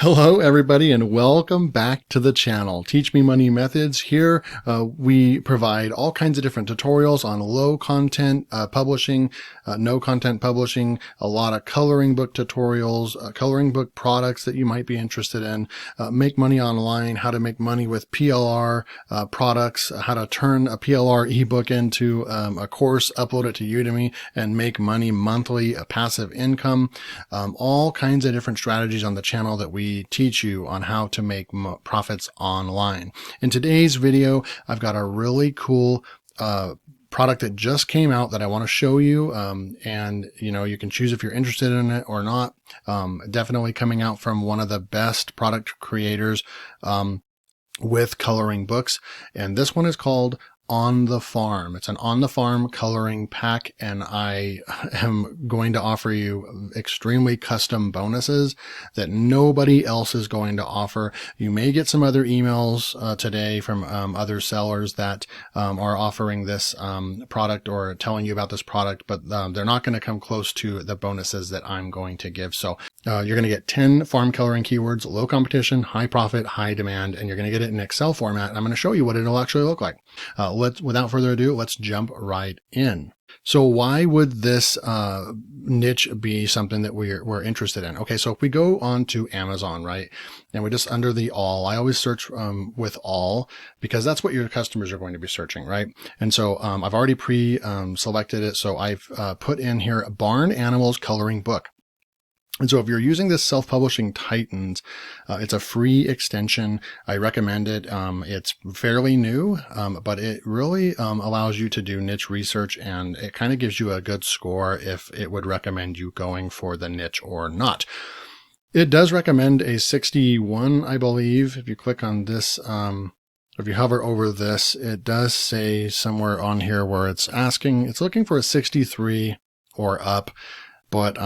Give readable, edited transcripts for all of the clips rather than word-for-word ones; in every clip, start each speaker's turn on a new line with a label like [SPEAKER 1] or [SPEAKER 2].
[SPEAKER 1] Hello, everybody, and welcome back to the channel. Teach Me Money Methods. Here, we provide all kinds of different tutorials on low content publishing, no content publishing, a lot of coloring book tutorials, coloring book products that you might be interested in, make money online, how to make money with PLR products, how to turn a PLR ebook into a course, upload it to Udemy, and make money monthly, a passive income, all kinds of different strategies on the channel that we teach you on how to make profits online. In today's video, I've got a really cool product that just came out that I want to show you. And you can choose if you're interested in it or not. Definitely coming out from one of the best product creators with coloring books. And this one is called On the Farm. It's an on the farm coloring pack, and I am going to offer you extremely custom bonuses that nobody else is going to offer. You may get some other emails today from other sellers that are offering this product or telling you about this product, but they're not going to come close to the bonuses that I'm going to give. So you're going to get 10 farm coloring keywords, low competition, high profit, high demand, and you're going to get it in Excel format. And I'm going to show you what it'll actually look like. Without further ado, let's jump right in. So why would this niche be something that we're interested in? Okay, so if we go on to Amazon, right, and we're just under the all, I always search with all because that's what your customers are going to be searching, right? And so I've already selected it. So I've put in here Barn Animals Coloring Book. And so if you're using this self-publishing Titans, it's a free extension. I recommend it. It's fairly new, but it really allows you to do niche research, and it kind of gives you a good score if it would recommend you going for the niche or not. It does recommend a 61, I believe. If you click on this, if you hover over this, it does say somewhere on here where it's looking for a 63 or up, but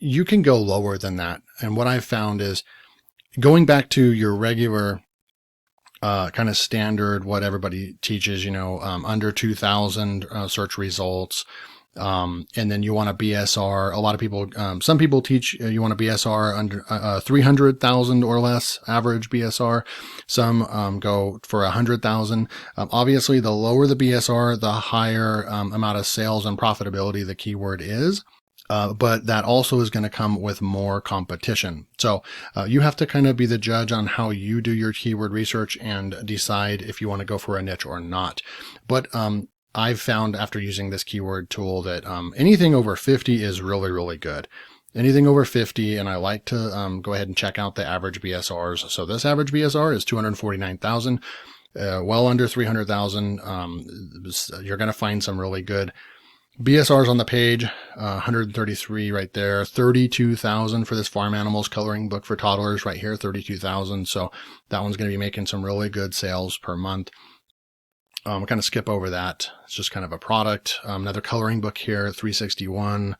[SPEAKER 1] you can go lower than that. And what I've found is going back to your regular kind of standard, what everybody teaches, under 2,000 search results. And then you want a BSR. A lot of people, some people teach you want a BSR under 300,000 or less, average BSR. Some go for 100,000. Obviously, the lower the BSR, the higher amount of sales and profitability the keyword is. But that also is going to come with more competition. So you have to kind of be the judge on how you do your keyword research and decide if you want to go for a niche or not. But I've found after using this keyword tool that anything over 50 is really, really good. Anything over 50, and I like to go ahead and check out the average BSRs. So this average BSR is 249,000, well under 300,000. You're going to find some really good BSRs on the page, 133 right there, 32,000 for this Farm Animals Coloring Book for toddlers right here, 32,000. So that one's going to be making some really good sales per month. We'll kind of skip over that. It's just kind of a product. Another coloring book here, 361,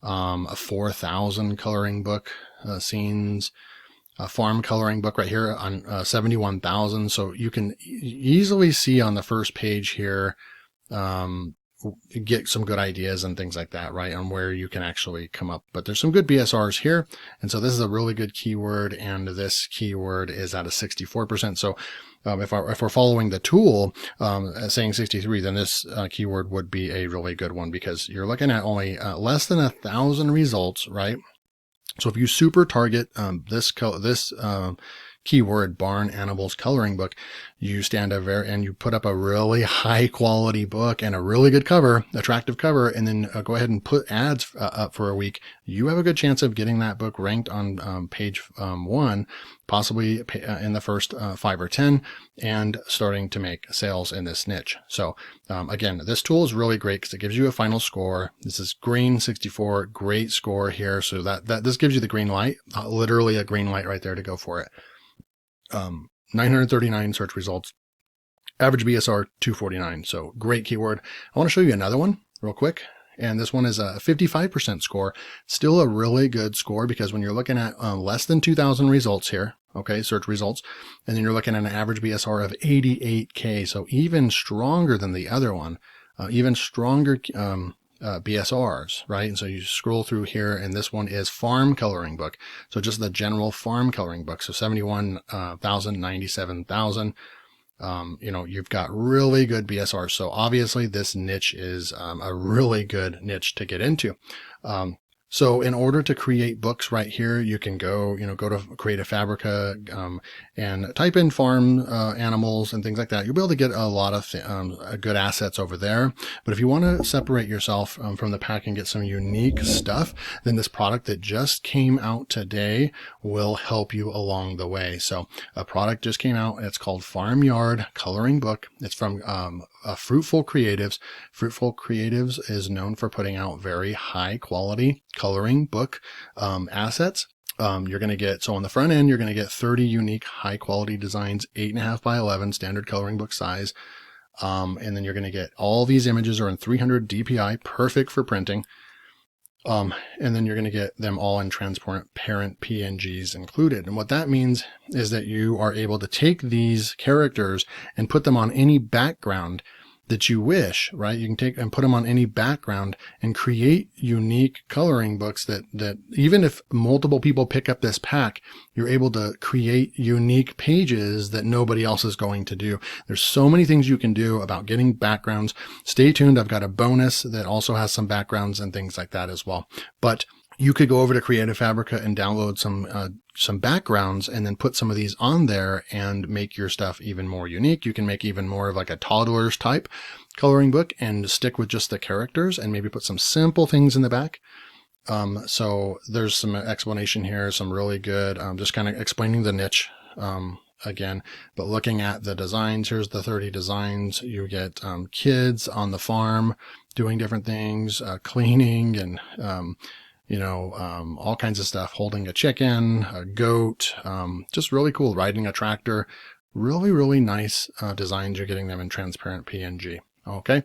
[SPEAKER 1] a 4,000 coloring book, scenes, a farm coloring book right here on 71,000. So you can easily see on the first page here, get some good ideas and things like that, right, on where you can actually come up. But there's some good BSRs here. And so this is a really good keyword, and this keyword is at a 64%. So if we're following the tool saying 63, then this keyword would be a really good one because you're looking at only less than 1,000 results, right? So if you super target this keyword, Barn Animals Coloring Book, you and you put up a really high quality book and a really good cover, attractive cover, and then go ahead and put ads up for a week, you have a good chance of getting that book ranked on page 1, possibly in the first 5 or 10, and starting to make sales in this niche. So again, this tool is really great because it gives you a final score. This is green 64, great score here. So that this gives you the green light, literally a green light right there to go for it. 939 search results, average BSR 249. So great keyword. I want to show you another one real quick. And this one is a 55% score. Still a really good score because when you're looking at less than 2,000 results here, okay, search results, and then you're looking at an average BSR of 88K. So even stronger than the other one, even stronger BSRs, right? And so you scroll through here, and this one is farm coloring book. So just the general farm coloring book. So 71,000, 97,000. You've got really good BSRs. So obviously this niche is a really good niche to get into. So in order to create books right here, you can go to Create a Fabrica, and type in farm animals and things like that. You'll be able to get a lot of good assets over there. But if you want to separate yourself from the pack and get some unique stuff, then this product that just came out today will help you along the way. So a product just came out. It's called Farmyard Coloring Book. It's from Fruitful Creatives. Fruitful Creatives is known for putting out very high quality coloring book assets. You're going to get, so on the front end, you're going to get 30 unique high quality designs, 8.5 by 11 standard coloring book size. And then you're going to get all these images are in 300 DPI, perfect for printing. And then you're going to get them all in transparent PNGs included. And what that means is that you are able to take these characters and put them on any background that you wish, right? You can take and put them on any background and create unique coloring books that even if multiple people pick up this pack, you're able to create unique pages that nobody else is going to do. There's so many things you can do about getting backgrounds. Stay tuned. I've got a bonus that also has some backgrounds and things like that as well. But you could go over to Create a Fabrica and download some backgrounds and then put some of these on there and make your stuff even more unique. You can make even more of like a toddler's type coloring book and stick with just the characters and maybe put some simple things in the back. So there's some explanation here, some really good, just kind of explaining the niche, again, but looking at the designs. Here's the 30 designs. You get, kids on the farm doing different things, cleaning and, all kinds of stuff, holding a chicken, a goat, just really cool, riding a tractor, really, really nice designs. You're getting them in transparent PNG. Okay.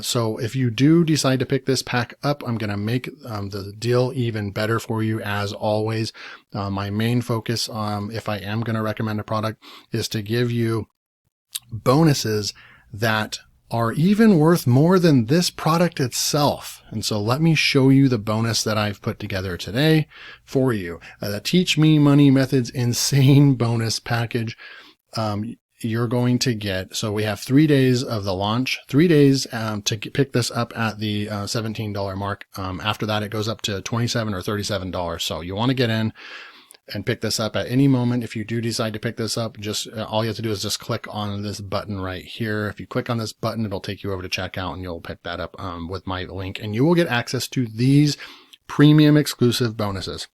[SPEAKER 1] So if you do decide to pick this pack up, I'm going to make the deal even better for you as always. My main focus, if I am going to recommend a product, is to give you bonuses that are even worth more than this product itself. And so let me show you the bonus that I've put together today for you. The Teach Me Money Methods Insane Bonus Package. You're going to get, so we have 3 days of the launch, 3 days to pick this up at the $17 mark. After that, it goes up to $27 or $37. So you want to get in and pick this up at any moment. If you do decide to pick this up, just all you have to do is just click on this button right here. If you click on this button, it'll take you over to checkout and you'll pick that up with my link, and you will get access to these premium exclusive bonuses.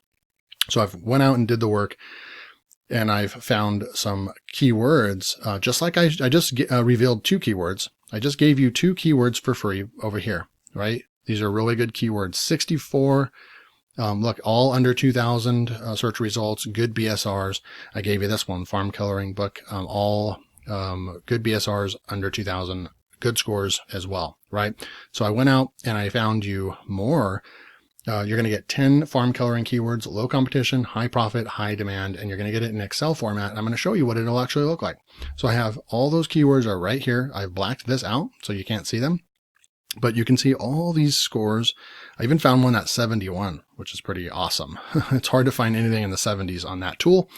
[SPEAKER 1] So I've went out and did the work, and I've found some keywords, just like I just revealed 2 keywords. I just gave you 2 keywords for free over here, right? These are really good keywords. 64 look, all under 2,000 search results, good BSRs. I gave you this one, Farm Coloring Book, all good BSRs under 2,000, good scores as well, right? So I went out and I found you more. You're going to get 10 farm coloring keywords, low competition, high profit, high demand, and you're going to get it in Excel format. I'm going to show you what it'll actually look like. So I have all those keywords are right here. I've blacked this out so you can't see them. But you can see all these scores. I even found one at 71, which is pretty awesome. It's hard to find anything in the 70s on that tool,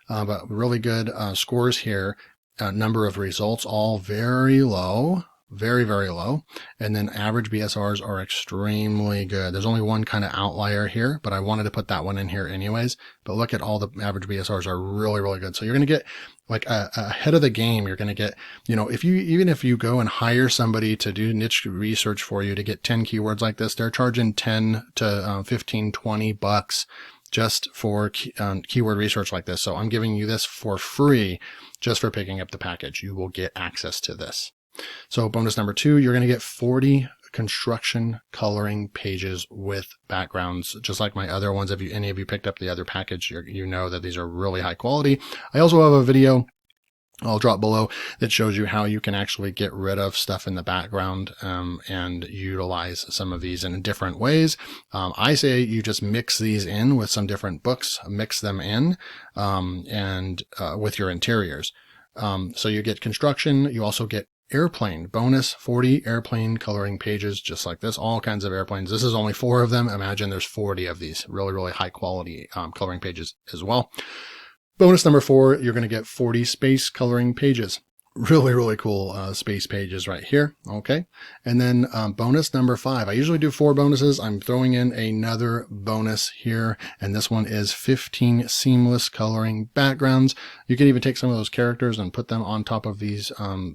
[SPEAKER 1] but really good scores here. Number of results, all very low, very, very low. And then average BSRs are extremely good. There's only one kind of outlier here, but I wanted to put that one in here anyways. But look at all the average BSRs are really, really good. So you're going to get like ahead of the game. You're going to get, even if you go and hire somebody to do niche research for you to get 10 keywords like this, they're charging 10 to 15, 20 bucks just for keyword research like this. So I'm giving you this for free just for picking up the package. You will get access to this. So bonus number 2, you're going to get 40 construction coloring pages with backgrounds, just like my other ones. If any of you picked up the other package, you know that these are really high quality. I also have a video I'll drop below that shows you how you can actually get rid of stuff in the background and utilize some of these in different ways. I say you just mix these in with some different books, mix them in and with your interiors. So you get construction. You also get airplane bonus, 40 airplane coloring pages, just like this, all kinds of airplanes. This is only 4 of them. Imagine there's 40 of these really, really high quality coloring pages as well. Bonus number 4, you're going to get 40 space coloring pages. Really, really cool space pages right here. Okay. And then bonus number 5. I usually do 4 bonuses. I'm throwing in another bonus here. And this one is 15 seamless coloring backgrounds. You can even take some of those characters and put them on top of these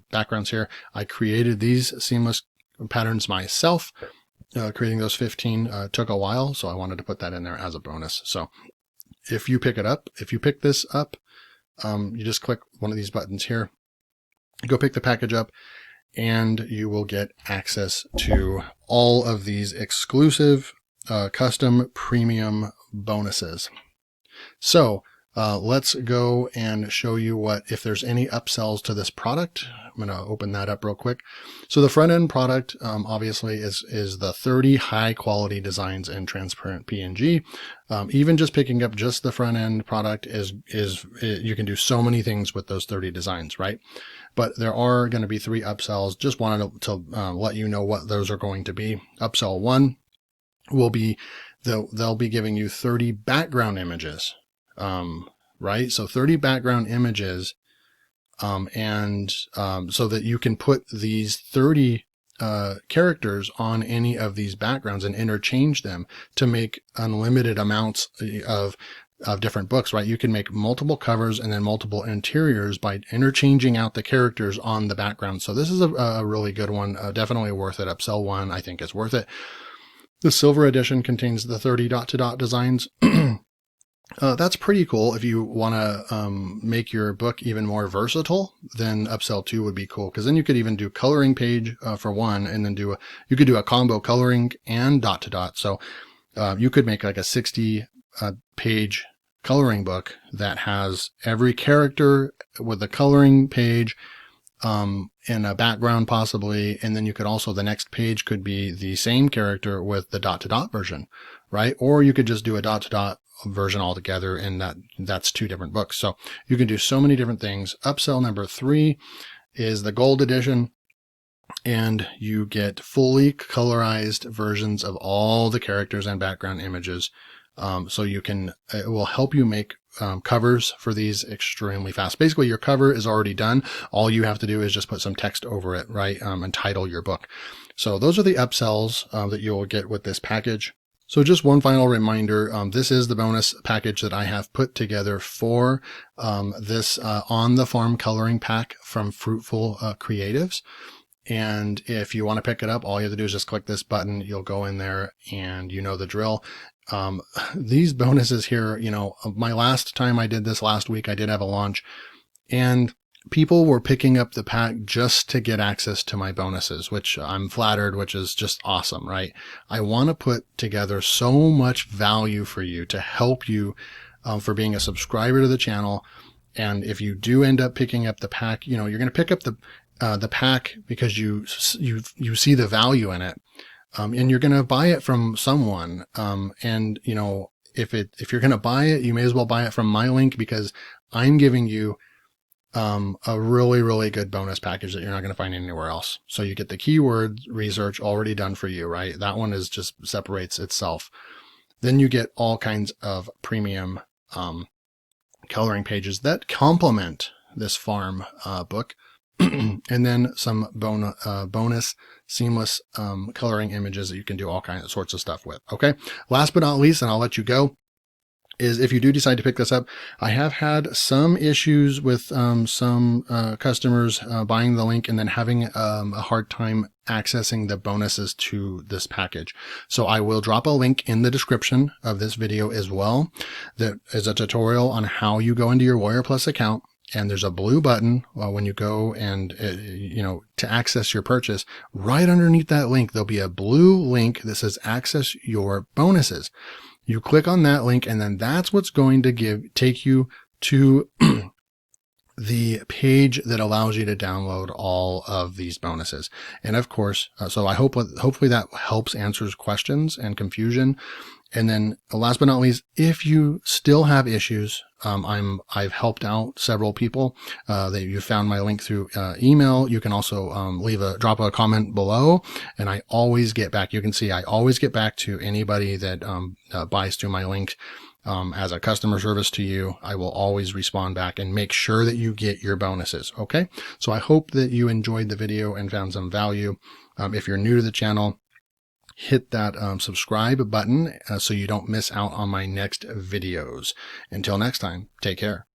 [SPEAKER 1] backgrounds here. I created these seamless patterns myself. Creating those 15 took a while, so I wanted to put that in there as a bonus. So if you pick this up, you just click one of these buttons here. Go pick the package up, and you will get access to all of these exclusive custom premium bonuses. So let's go and show you if there's any upsells to this product. I'm going to open that up real quick. So the front end product obviously is the 30 high quality designs in transparent PNG. Even just picking up just the front end product you can do so many things with those 30 designs, right? But there are going to be 3 upsells. Just wanted to let you know what those are going to be. Upsell 1 will be they'll be giving you 30 background images. Right? So 30 background images, so that you can put these 30 characters on any of these backgrounds and interchange them to make unlimited amounts of different books, right? You can make multiple covers and then multiple interiors by interchanging out the characters on the background. So this is a really good one. Definitely worth it. Upsell 1, I think, is worth it. The silver edition contains the 30 dot-to-dot designs. That's pretty cool. If you want to make your book even more versatile, then upsell 2 would be cool, because then you could even do coloring page for 1, and then you could do a combo coloring and dot-to-dot. So you could make like a 60 page coloring book that has every character with the coloring page in a background possibly, and then you could also, the next page could be the same character with the dot-to-dot version, right? Or you could just do a dot-to-dot version altogether, and that's 2 different books. So you can do so many different things. Upsell number 3 is the gold edition, and you get fully colorized versions of all the characters and background images. So it will help you make covers for these extremely fast. Basically, your cover is already done. All you have to do is just put some text over it, right? And title your book. So those are the upsells that you'll get with this package. So just one final reminder, this is the bonus package that I have put together for this On the Farm coloring pack from Fruitful Creatives. And if you want to pick it up, all you have to do is just click this button. You'll go in there, and you know the drill. These bonuses here, my last time I did this last week, I did have a launch, and people were picking up the pack just to get access to my bonuses, which I'm flattered, which is just awesome, right? I want to put together so much value for you to help you for being a subscriber to the channel. And if you do end up picking up the pack, you're going to pick up the pack because you see the value in it. And you're going to buy it from someone. And if you're going to buy it, you may as well buy it from my link, because I'm giving you a really, really good bonus package that you're not going to find anywhere else. So you get the keyword research already done for you, right? That one is just separates itself. Then you get all kinds of premium coloring pages that complement this farm book. And then some bonus seamless coloring images that you can do all kinds of sorts of stuff with. Okay. Last but not least, and I'll let you go, is if you do decide to pick this up, I have had some issues with some customers buying the link and then having a hard time accessing the bonuses to this package. So I will drop a link in the description of this video as well. That is a tutorial on how you go into your Warrior Plus account. And there's a blue button when you go and, to access your purchase. Right underneath that link, there'll be a blue link that says access your bonuses. You click on that link, and then that's what's going to take you to the page that allows you to download all of these bonuses. And of course, so I hopefully that helps answers questions and confusion. And then last but not least, if you still have issues, I've helped out several people. That you found my link through email. You can also drop a comment below, and I always get back. You can see I always get back to anybody that buys through my link. As a customer service to you, I will always respond back and make sure that you get your bonuses. Okay. So I hope that you enjoyed the video and found some value. If you're new to the channel, hit that subscribe button so you don't miss out on my next videos. Until next time, take care.